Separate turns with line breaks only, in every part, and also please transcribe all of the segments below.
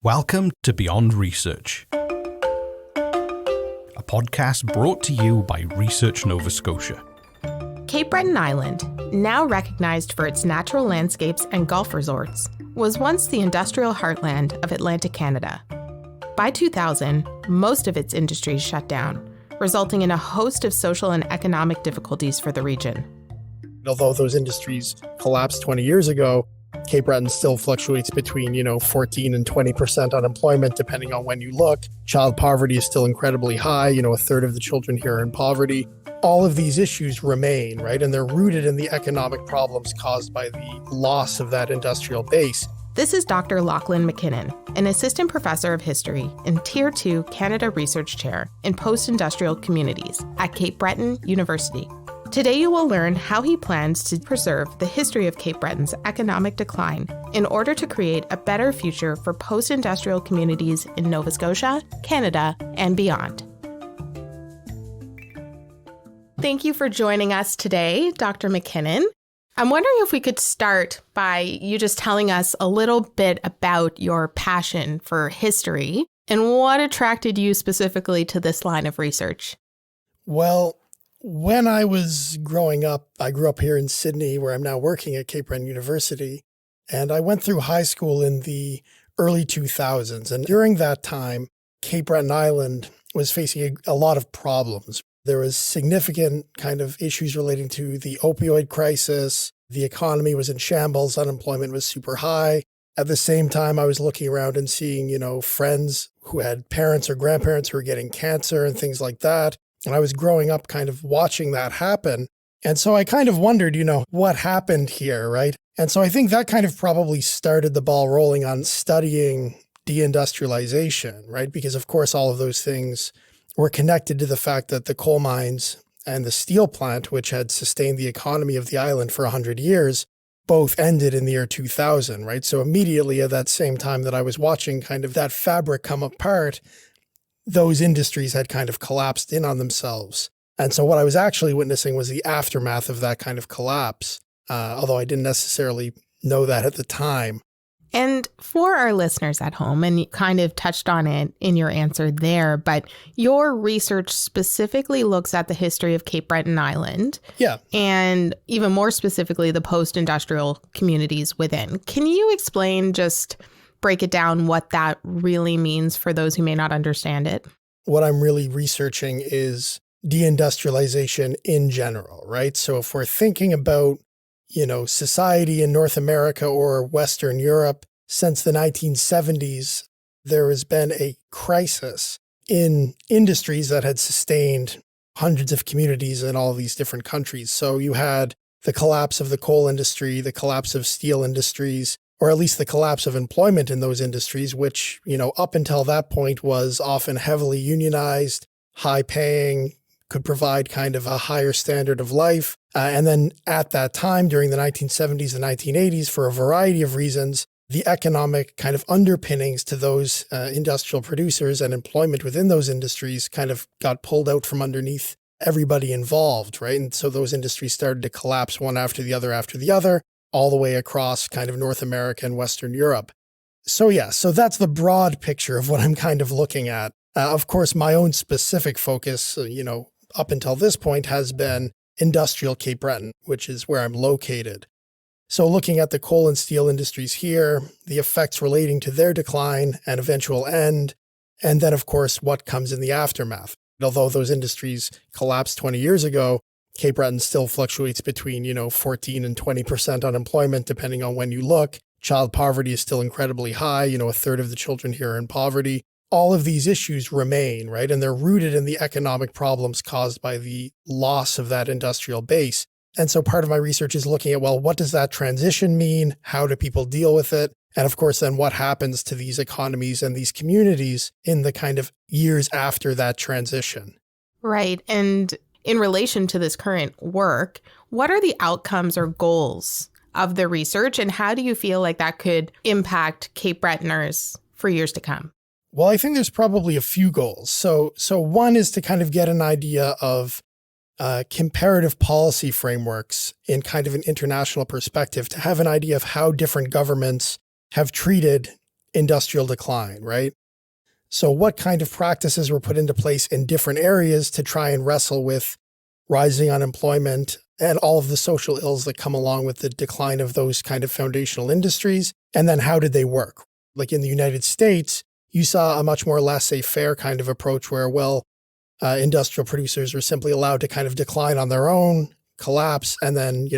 Welcome to Beyond Research, a podcast brought to you by Research Nova Scotia.
Cape Breton Island, now recognized for its natural landscapes and golf resorts, was once the industrial heartland of Atlantic Canada. By 2000, most of its industries shut down, resulting in a host of social and economic difficulties for the region.
Although those industries collapsed 20 years ago, Cape Breton still fluctuates between, 14 and 20% unemployment, depending on when you look. Child poverty is still incredibly high. A third of the children here are in poverty. All of these issues remain, right? And they're rooted in the economic problems caused by the loss of that industrial base.
This is Dr. Lachlan MacKinnon, an assistant professor of history and Tier 2 Canada Research Chair in Postindustrial Communities at Cape Breton University. Today you will learn how he plans to preserve the history of Cape Breton's economic decline in order to create a better future for post-industrial communities in Nova Scotia, Canada, and beyond. Thank you for joining us today, Dr. MacKinnon. I'm wondering if we could start by you just telling us a little bit about your passion for history and what attracted you specifically to this line of research.
Well, when I was growing up, I grew up here in Sydney, where I'm now working at Cape Breton University, and I went through high school in the early 2000s. And during that time, Cape Breton Island was facing a lot of problems. There was significant kind of issues relating to the opioid crisis. The economy was in shambles. Unemployment was super high. At the same time, I was looking around and seeing, friends who had parents or grandparents who were getting cancer and things like that. And I was growing up kind of watching that happen. And so I kind of wondered, what happened here, right? And so I think that kind of probably started the ball rolling on studying deindustrialization, right? Because of course, all of those things were connected to the fact that the coal mines and the steel plant, which had sustained the economy of the island for 100 years, both ended in the year 2000, right? So immediately at that same time that I was watching kind of that fabric come apart, those industries had kind of collapsed in on themselves. And so what I was actually witnessing was the aftermath of that kind of collapse, although I didn't necessarily know that at the time.
And for our listeners at home, and you kind of touched on it in your answer there, but your research specifically looks at the history of Cape Breton Island.
Yeah.
And even more specifically, the post-industrial communities within. Can you explain, just break it down, what that really means for those who may not understand it?
What I'm really researching is deindustrialization in general, right? So if we're thinking about society in North America or Western Europe, since the 1970s, there has been a crisis in industries that had sustained hundreds of communities in all these different countries. So you had the collapse of the coal industry, the collapse of steel industries, or at least the collapse of employment in those industries, which, up until that point was often heavily unionized, high paying, could provide kind of a higher standard of life. And then at that time, during the 1970s and 1980s, for a variety of reasons, the economic kind of underpinnings to those industrial producers and employment within those industries kind of got pulled out from underneath everybody involved, right? And so those industries started to collapse one after the other, all the way across kind of North America and Western Europe. So that's the broad picture of what I'm kind of looking at. Of course, my own specific focus, up until this point has been industrial Cape Breton, which is where I'm located. So looking at the coal and steel industries here, the effects relating to their decline and eventual end, and then of course, what comes in the aftermath. Although those industries collapsed 20 years ago, Cape Breton still fluctuates between, 14 and 20% unemployment, depending on when you look. Child poverty is still incredibly high. A third of the children here are in poverty. All of these issues remain, right? And they're rooted in the economic problems caused by the loss of that industrial base. And so part of my research is looking at, what does that transition mean? How do people deal with it? And of course, then what happens to these economies and these communities in the kind of years after that transition?
Right. And in relation to this current work, what are the outcomes or goals of the research, and how do you feel like that could impact Cape Bretoners for years to come?
Well, I think there's probably a few goals. So one is to kind of get an idea of comparative policy frameworks in kind of an international perspective, to have an idea of how different governments have treated industrial decline, right? So what kind of practices were put into place in different areas to try and wrestle with rising unemployment and all of the social ills that come along with the decline of those kind of foundational industries? And then how did they work? Like in the United States, you saw a much more laissez-faire kind of approach where, industrial producers were simply allowed to kind of decline on their own, collapse, and then,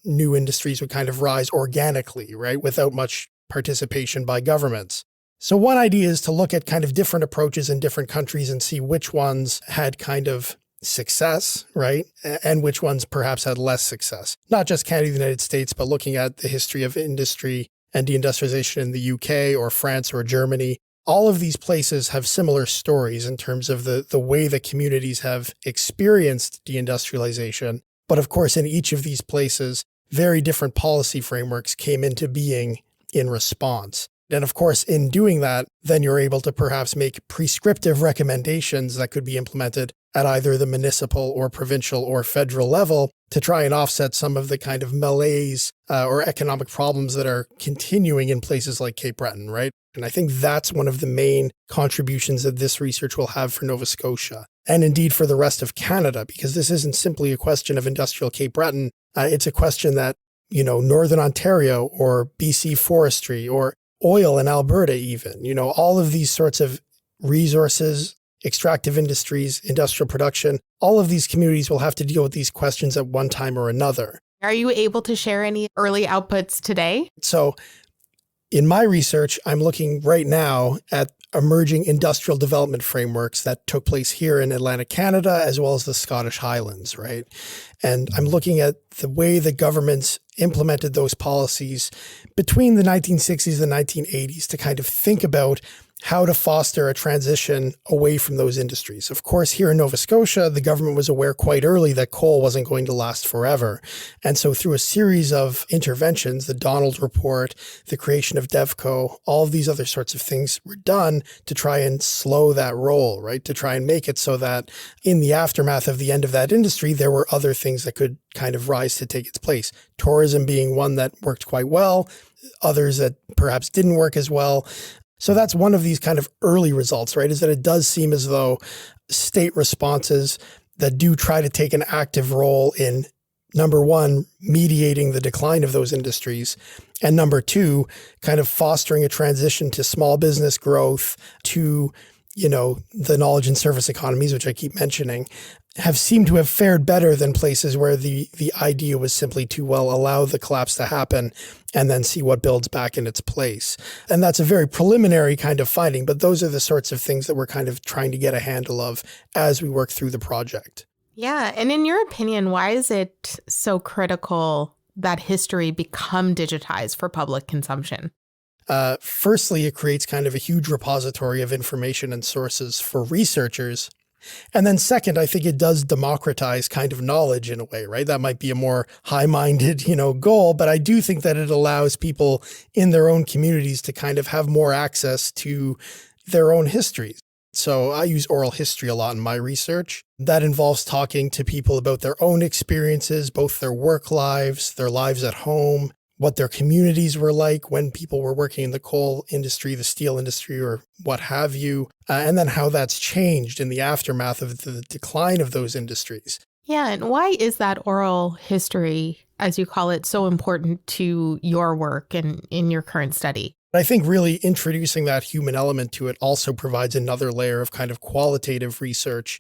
new industries would kind of rise organically, right, without much participation by governments. So one idea is to look at kind of different approaches in different countries and see which ones had kind of success, right, and which ones perhaps had less success. Not just Canada, the United States, but looking at the history of industry and deindustrialization in the UK or France or Germany. All of these places have similar stories in terms of the way the communities have experienced deindustrialization. But of course, in each of these places, very different policy frameworks came into being in response. And of course, in doing that, then you're able to perhaps make prescriptive recommendations that could be implemented at either the municipal or provincial or federal level to try and offset some of the kind of malaise or economic problems that are continuing in places like Cape Breton, right? And I think that's one of the main contributions that this research will have for Nova Scotia, and indeed for the rest of Canada, because this isn't simply a question of industrial Cape Breton. It's a question that, Northern Ontario or BC forestry or oil in Alberta even, all of these sorts of resources, extractive industries, industrial production, all of these communities will have to deal with these questions at one time or another.
Are you able to share any early outputs today?
So in my research, I'm looking right now at emerging industrial development frameworks that took place here in Atlantic Canada, as well as the Scottish Highlands, right? And I'm looking at the way the governments implemented those policies between the 1960s and the 1980s to kind of think about how to foster a transition away from those industries. Of course, here in Nova Scotia, the government was aware quite early that coal wasn't going to last forever. And so through a series of interventions, the Donald Report, the creation of DevCo, all of these other sorts of things were done to try and slow that roll, right? To try and make it so that in the aftermath of the end of that industry, there were other things that could kind of rise to take its place. Tourism being one that worked quite well, others that perhaps didn't work as well. So that's one of these kind of early results, right, is that it does seem as though state responses that do try to take an active role in, number one, mediating the decline of those industries, and number two, kind of fostering a transition to small business growth, to, the knowledge and service economies, which I keep mentioning, have seemed to have fared better than places where the idea was simply to, allow the collapse to happen and then see what builds back in its place. And that's a very preliminary kind of finding, but those are the sorts of things that we're kind of trying to get a handle of as we work through the project.
Yeah. And in your opinion, why is it so critical that history become digitized for public consumption?
Firstly, it creates kind of a huge repository of information and sources for researchers. And then second, I think it does democratize kind of knowledge in a way, right? That might be a more high-minded, goal, but I do think that it allows people in their own communities to kind of have more access to their own histories. So I use oral history a lot in my research. That involves talking to people about their own experiences, both their work lives, their lives at home, what their communities were like when people were working in the coal industry, the steel industry, or what have you, and then how that's changed in the aftermath of the decline of those industries.
Yeah, and why is that oral history, as you call it, so important to your work and in your current study?
I think really introducing that human element to it also provides another layer of kind of qualitative research.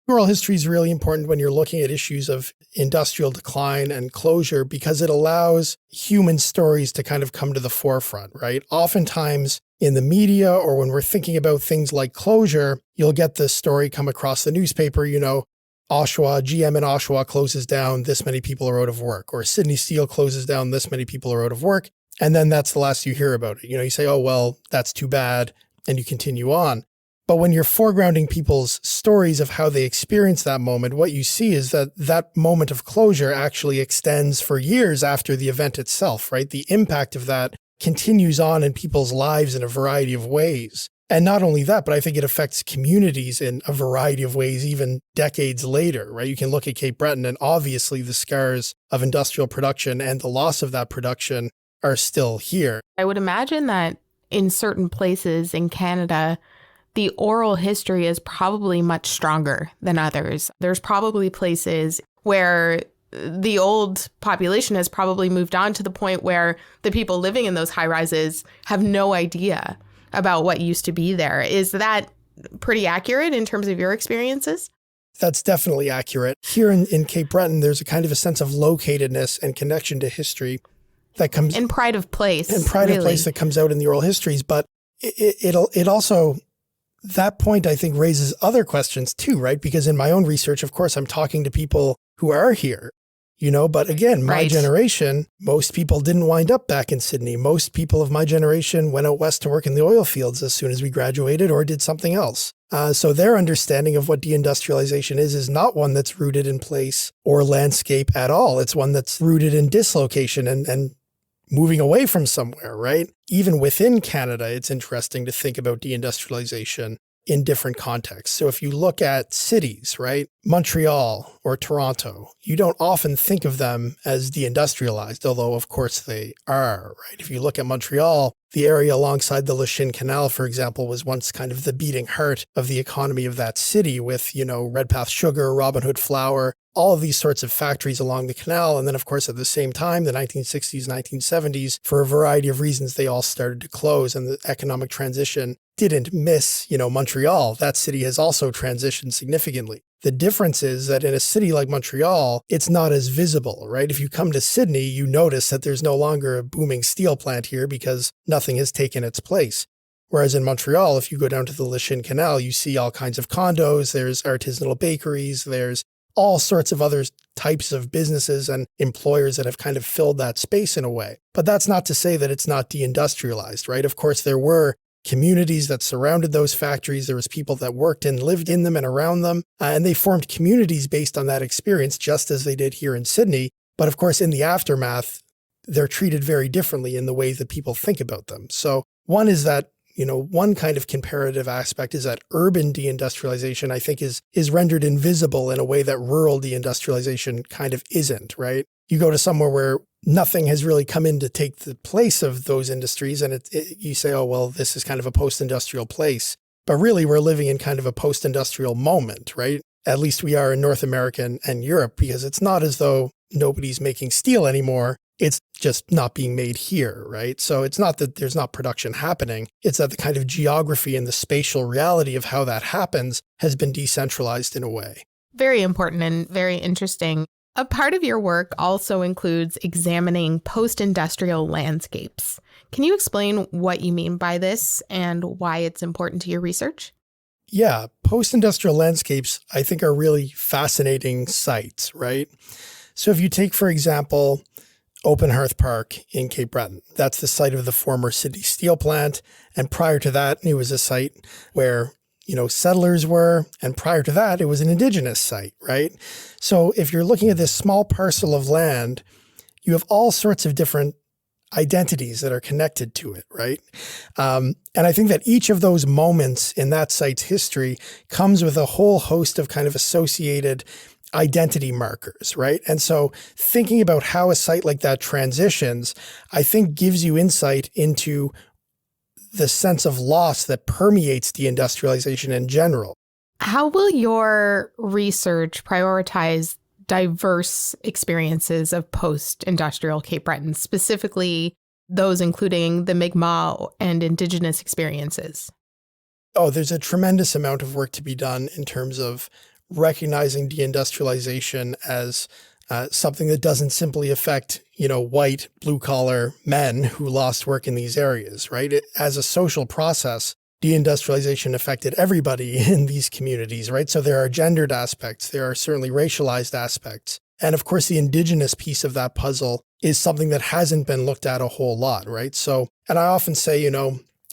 Oral history is really important when you're looking at issues of industrial decline and closure because it allows human stories to kind of come to the forefront, right? Oftentimes in the media or when we're thinking about things like closure, you'll get this story come across the newspaper, Oshawa, GM in Oshawa closes down, this many people are out of work, or Sydney Steel closes down, this many people are out of work. And then that's the last you hear about it. You say, oh, well, that's too bad, and you continue on. But when you're foregrounding people's stories of how they experience that moment, what you see is that that moment of closure actually extends for years after the event itself, right? The impact of that continues on in people's lives in a variety of ways. And not only that, but I think it affects communities in a variety of ways, even decades later, right? You can look at Cape Breton and obviously the scars of industrial production and the loss of that production are still here.
I would imagine that in certain places in Canada, the oral history is probably much stronger than others. There's probably places where the old population has probably moved on to the point where the people living in those high rises have no idea about what used to be there. Is that pretty accurate in terms of your experiences?
That's definitely accurate. Here in Cape Breton, there's a kind of a sense of locatedness and connection to history that comes...
And pride of place.
And pride of place that comes out in the oral histories. But it also... That point, I think, raises other questions too, right? Because in my own research, of course, I'm talking to people who are here, but again, my generation, most people didn't wind up back in Sydney. Most people of my generation went out west to work in the oil fields as soon as we graduated or did something else. So their understanding of what deindustrialization is not one that's rooted in place or landscape at all. It's one that's rooted in dislocation and moving away from somewhere, right? Even within Canada, it's interesting to think about deindustrialization in different contexts. So if you look at cities, right, Montreal or Toronto, you don't often think of them as deindustrialized, although of course they are, right? If you look at Montreal, the area alongside the Lachine Canal, for example, was once kind of the beating heart of the economy of that city with, Redpath Sugar, Robin Hood Flour, all of these sorts of factories along the canal. And then, of course, at the same time, the 1960s, 1970s, for a variety of reasons, they all started to close and the economic transition didn't miss, Montreal. That city has also transitioned significantly. The difference is that in a city like Montreal, it's not as visible, right? If you come to Sydney, you notice that there's no longer a booming steel plant here because nothing has taken its place. Whereas in Montreal, if you go down to the Lachine Canal, you see all kinds of condos, there's artisanal bakeries, there's all sorts of other types of businesses and employers that have kind of filled that space in a way. But that's not to say that it's not deindustrialized, right? Of course, there were communities that surrounded those factories. There was people that worked and lived in them and around them, and they formed communities based on that experience, just as they did here in Sydney. But of course, in the aftermath, they're treated very differently in the way that people think about them. So one is that, one kind of comparative aspect is that urban deindustrialization, I think, is rendered invisible in a way that rural deindustrialization kind of isn't, right? You go to somewhere where nothing has really come in to take the place of those industries, and you say, oh, well, this is kind of a post-industrial place. But really, we're living in kind of a post-industrial moment, right? At least we are in North America and Europe, because it's not as though nobody's making steel anymore. It's just not being made here, right? So it's not that there's not production happening. It's that the kind of geography and the spatial reality of how that happens has been decentralized in a way.
Very important and very interesting. A part of your work also includes examining post-industrial landscapes. Can you explain what you mean by this and why it's important to your research?
Yeah, post-industrial landscapes, I think, are really fascinating sites, right? So if you take, for example, Open Hearth Park in Cape Breton, that's the site of the former Sydney steel plant. And prior to that, it was a site where settlers were, and prior to that, it was an indigenous site, right? So if you're looking at this small parcel of land, you have all sorts of different identities that are connected to it, right? And I think that each of those moments in that site's history comes with a whole host of kind of associated identity markers, right? And so thinking about how a site like that transitions, I think gives you insight into the sense of loss that permeates deindustrialization in general.
How will your research prioritize diverse experiences of post-industrial Cape Breton, specifically those including the Mi'kmaq and Indigenous experiences?
Oh, there's a tremendous amount of work to be done in terms of recognizing deindustrialization as something that doesn't simply affect, white blue-collar men who lost work in these areas, right? As a social process, deindustrialization affected everybody in these communities, right? So there are gendered aspects, there are certainly racialized aspects. And of course, the indigenous piece of that puzzle is something that hasn't been looked at a whole lot, right? So, and I often say,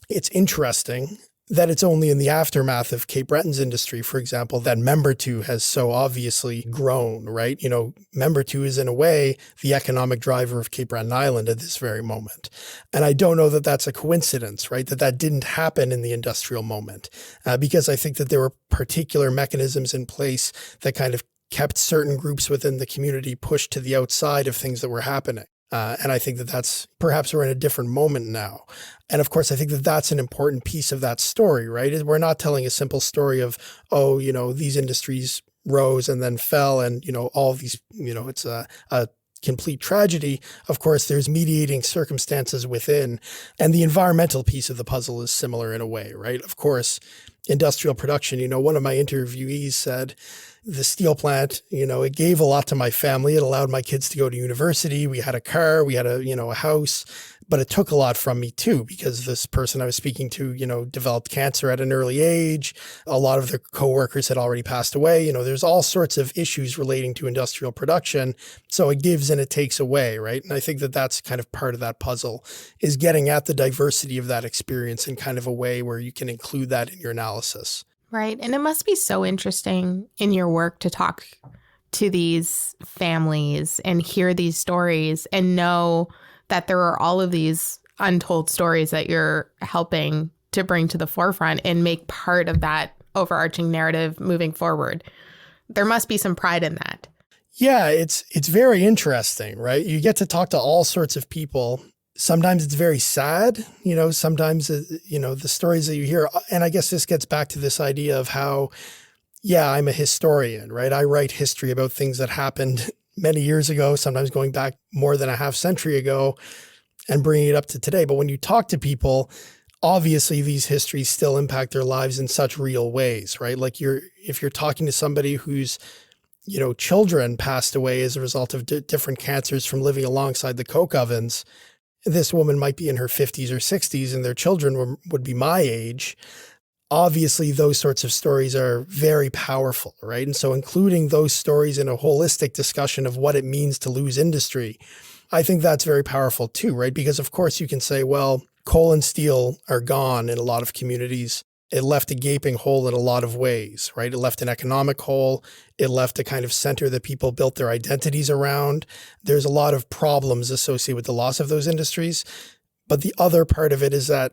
it's interesting that it's only in the aftermath of Cape Breton's industry, for example, that Membertou has so obviously grown, right? Membertou is in a way the economic driver of Cape Breton Island at this very moment. And I don't know that that's a coincidence, right? That didn't happen in the industrial moment, because I think that there were particular mechanisms in place that kind of kept certain groups within the community pushed to the outside of things that were happening. And I think that that's perhaps we're in a different moment now. And of course, I think that that's an important piece of that story, right? We're not telling a simple story of, these industries rose and then fell and, all these, it's a complete tragedy. Of course, there's mediating circumstances within, and the environmental piece of the puzzle is similar in a way, right? Of course, industrial production, one of my interviewees said, the steel plant, it gave a lot to my family. It allowed my kids to go to university. We had a car, we had a house, but it took a lot from me too, because this person I was speaking to, developed cancer at an early age. A lot of their coworkers had already passed away. There's all sorts of issues relating to industrial production. So it gives and it takes away, right? And I think that that's kind of part of that puzzle, is getting at the diversity of that experience in kind of a way where you can include that in your analysis.
Right. And it must be so interesting in your work to talk to these families and hear these stories and know that there are all of these untold stories that you're helping to bring to the forefront and make part of that overarching narrative moving forward. There must be some pride in that.
Yeah, it's very interesting, right? You get to talk to all sorts of people. Sometimes it's very sad, sometimes, the stories that you hear. And I guess this gets back to this idea of how, I'm a historian, right? I write history about things that happened many years ago, sometimes going back more than a half century ago and bringing it up to today. But when you talk to people, obviously these histories still impact their lives in such real ways, right? Like if you're talking to somebody whose children passed away as a result of different cancers from living alongside the coke ovens, this woman might be in her 50s or 60s and their children would be my age. Obviously, those sorts of stories are very powerful, right? And so including those stories in a holistic discussion of what it means to lose industry, I think that's very powerful too, right? Because of course you can say, well, coal and steel are gone in a lot of communities. It left a gaping hole in a lot of ways, right? It left an economic hole. It left a kind of center that people built their identities around. There's a lot of problems associated with the loss of those industries. But the other part of it is that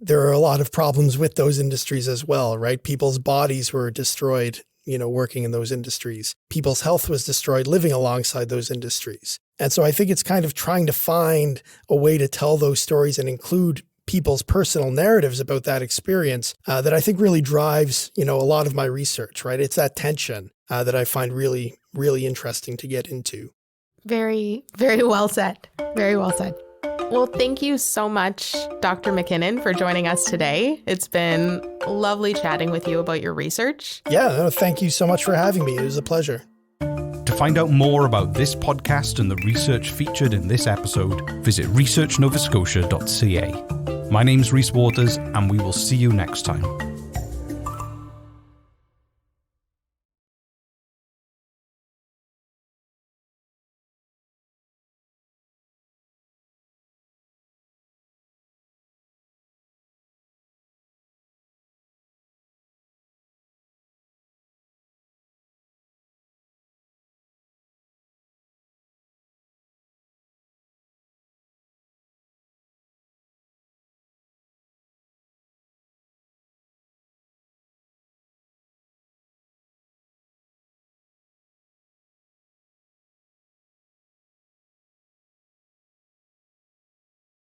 there are a lot of problems with those industries as well, right? People's bodies were destroyed, working in those industries. People's health was destroyed living alongside those industries. And so I think it's kind of trying to find a way to tell those stories and include people's personal narratives about that experience that I think really drives, a lot of my research, right? It's that tension that I find really, really interesting to get into.
Very, very well said. Very well said. Well, thank you so much, Dr. MacKinnon, for joining us today. It's been lovely chatting with you about your research.
Yeah, thank you so much for having me. It was a pleasure.
To find out more about this podcast and the research featured in this episode, visit researchnovascotia.ca. My name's Rhys Waters, and we will see you next time.